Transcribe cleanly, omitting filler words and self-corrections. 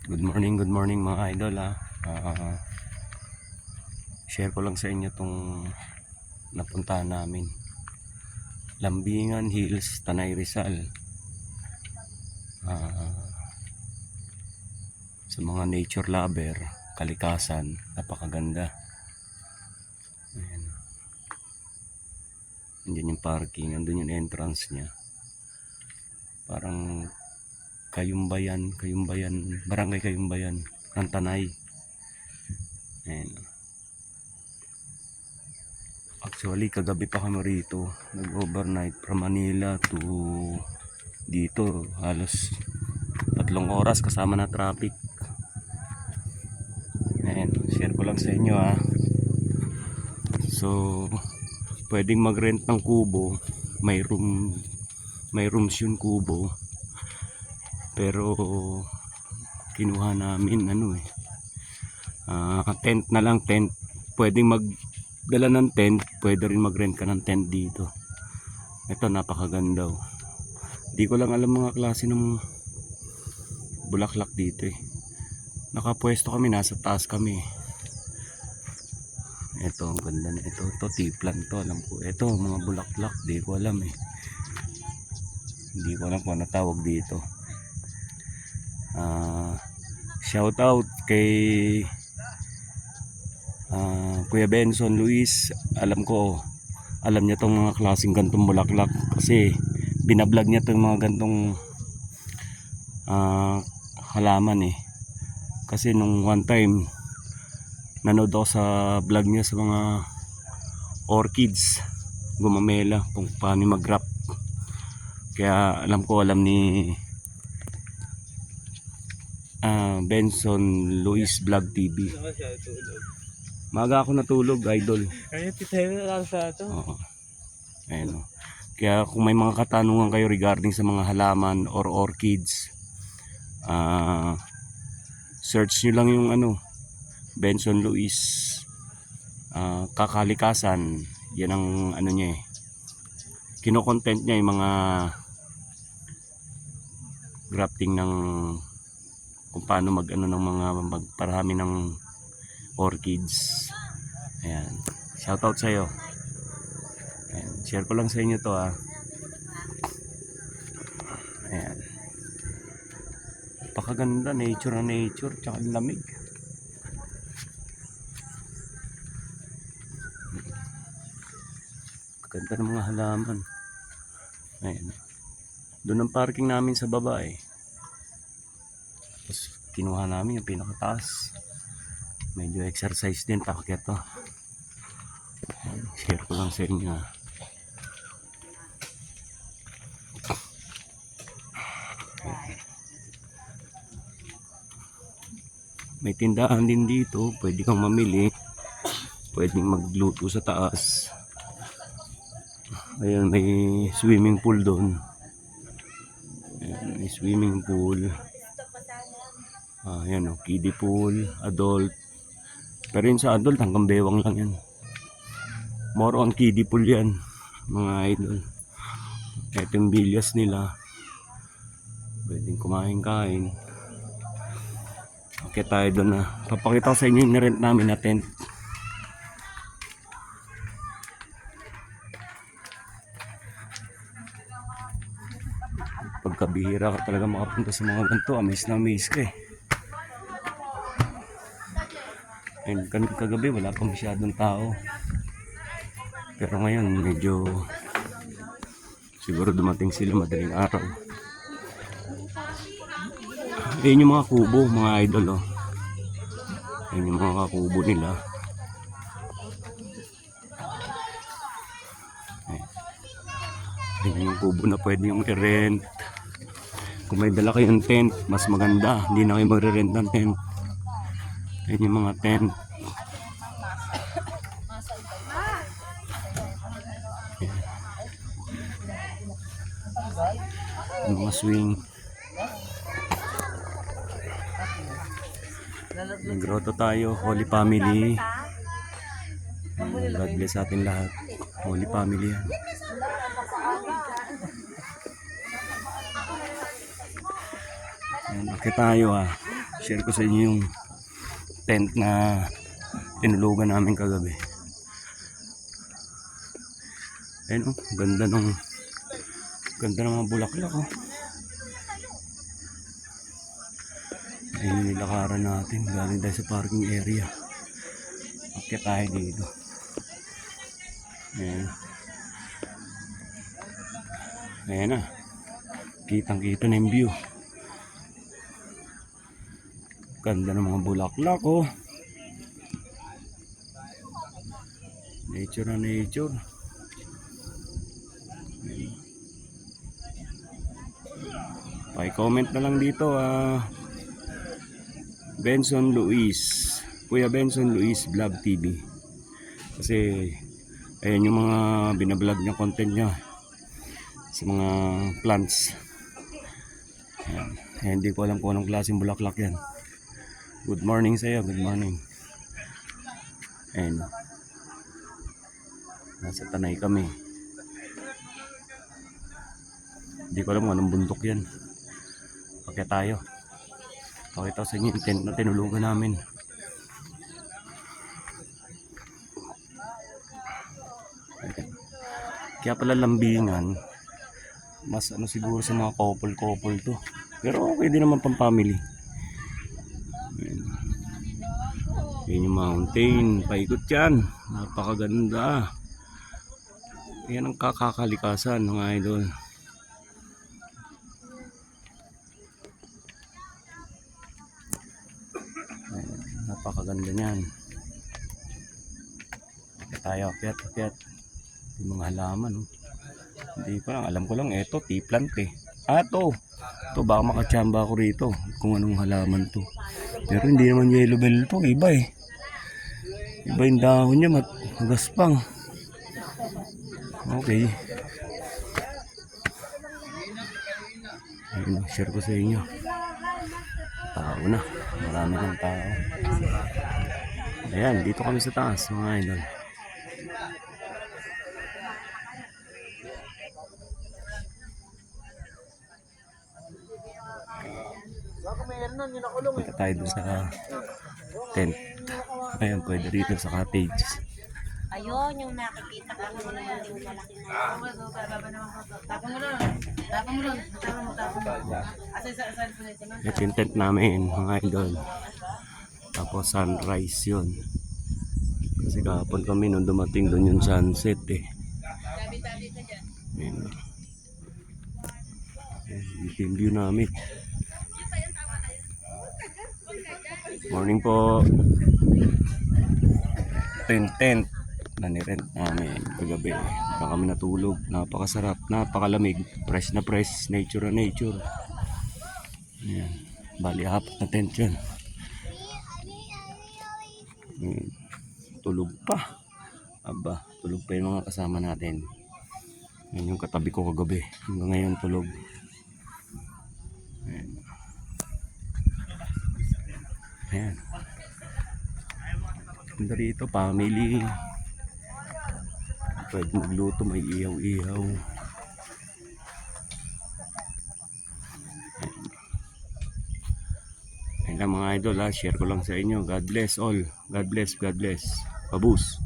Good morning mga idol ha. Share ko lang sa inyo tong napuntahan namin. Lambingan Hills, Tanay Rizal. Sa mga nature lover, kalikasan, napakaganda. Ayan. Andyan yung parking, andun yung entrance niya. Parang Kayumbayan, Barangay Kayumbayan ng Tanay. Ayan. Actually, kagabi pa kami rito. Nag-overnight from Manila to dito. Halos 3 oras kasama na traffic. Ayan, share ko lang sa inyo ha. So, pwedeng mag-rent ng kubo. May rooms yung kubo. Pero, kinuha namin tent na lang, tent. Pwedeng magdala ng tent, pwede rin mag-rent ka ng tent dito. Ito napakaganda. Di ko lang alam mga klase ng bulaklak dito eh. Nakapwesto kami, nasa taas kami. Ito ang ganda na ito. Ito tiplan to, alam ko. Ito mga bulaklak, di ko alam eh. Hindi ko alam kung ano tawag dito. Shout out kay Kuya Benson Luis. Alam niya tong mga klaseng gantong bulaklak kasi binablog niya tong mga gantong halaman eh. Kasi nung one time nanood ako sa vlog niya sa mga orchids, gumamela kung paano mag-wrap. Kaya alam ni Benson Luis Vlog TV. Maga ako natulog, idol. Kaya titayo na lang sa ito. Oo. Ayun. Kaya kung may mga katanungan kayo regarding sa mga halaman or orchids, search nyo lang yung Benson Luis kakalikasan. Yan ang niya eh. Kino-content niya yung mga grafting ng kung paano magparami ng orchids. Ayan. Shoutout sa iyo. Ayan. Share ko lang sa inyo to ha. Ayan. Napakaganda, nature na nature, tsaka lamig. Ganda ng mga halaman. Ayan. Doon ang parking namin sa baba eh. Tapos kinuha namin yung pinakataas. Medyo exercise din paakyat to. Share ko lang sa inyo. May tindahan din dito, pwede kang mamili. Pwedeng magluto sa taas. Ayan, may swimming pool doon. Ayan, may swimming pool. Ayan kiddie pool, adult. Pero yun sa adult, hanggang bewang lang yan. More on kiddie pool yan, mga idol. Ito yung bilyas nila. Pwedeng kumain-kain. Okay tayo doon na. Papakita ko sa inyo yung nirent namin na tent. Pagkabihira ka talaga makapunta sa mga ganito, amaze na amaze ka eh. And kagabi wala pa masyadong tao. Pero ngayon medyo siguro dumating sila madaling araw. Ayun yung mga kubo, mga idol oh. Ayun yung mga kubo nila. Ayun yung kubo na pwede yung i-rent. Kung may dala kayong tent, mas maganda. Hindi na kayo magre-rent ng tent. Ayun yung mga tent. Yung mga swing. Nag-grotto tayo, Holy Family. God bless atin lahat. Holy Family yan. Ayan, okay tayo share ko sa inyo yung tent na tinulugan namin kagabi. Ayun oh, ganda ng mga bulaklak oh. Ayun yung nilakaran natin, galing tayo sa parking area. Akyat tayo dito. Ayan. Ayan na, kitang kita na yung view. Ganda ng mga bulaklak oh. Nature na nature. Pa-comment na lang dito Benson Luis, Kuya Benson Luis Vlog TV. Kasi ayan yung mga binablog niya, content niya sa mga plants. Ayan. Ayan, hindi ko alam kung anong klaseng bulaklak yan. Good morning sa iyo, good morning. Ayan. Nasa Tanay kami. Hindi ko alam kung anong bundok yan. Pakya tayo. Pakita sa inyo yung tent na tinulugan namin. Ayan. Kaya pala lambingan, mas ano siguro sa mga couple to. Pero okay din naman pang family. Ayan. Ayan yung mountain, paikot yan. Napakaganda. Ayan ang kakakalikasan mga idol. Ayan, napakaganda niyan. Tayo akyat. Yung mga halaman oh. Hindi ko lang, alam ko lang eto, tea plant eh. To baka makachamba ako rito kung anong halaman to. Pero hindi naman yellow bell to, iba eh. Iba yung dahon niya, magaspang. Okay. Ayun, share ko sa inyo. Tao na, marami ng tao. Ayan, dito kami sa taas mga idol. Punta tayo dun sa tent. Ayan, pwede rito sa cottage. Ayun, yung nakikita ko yung malaki na. Ito yung tent namin mga idol. Tapos sunrise yun. Kasi kahapon kami nung dumating doon yung sunset eh. Ayan. Ito yung view namin. Morning po. Ito yung tent na nirent namin kagabi. Kaya kami natulog. Napakasarap, napakalamig. Fresh na fresh. Nature na nature. Ayan. Bali apat na tent yun. Ayan. Tulog pa. Aba, tulog pa yung mga kasama natin. Yan yung katabi ko kagabi. Hanggang ngayon tulog. Ayan. Ayan. Ganda rito, family. Pwede magluto, may ihaw-ihaw. Ayan lang mga idol ha, share ko lang sa inyo. God bless all. God bless, God bless. Pabus.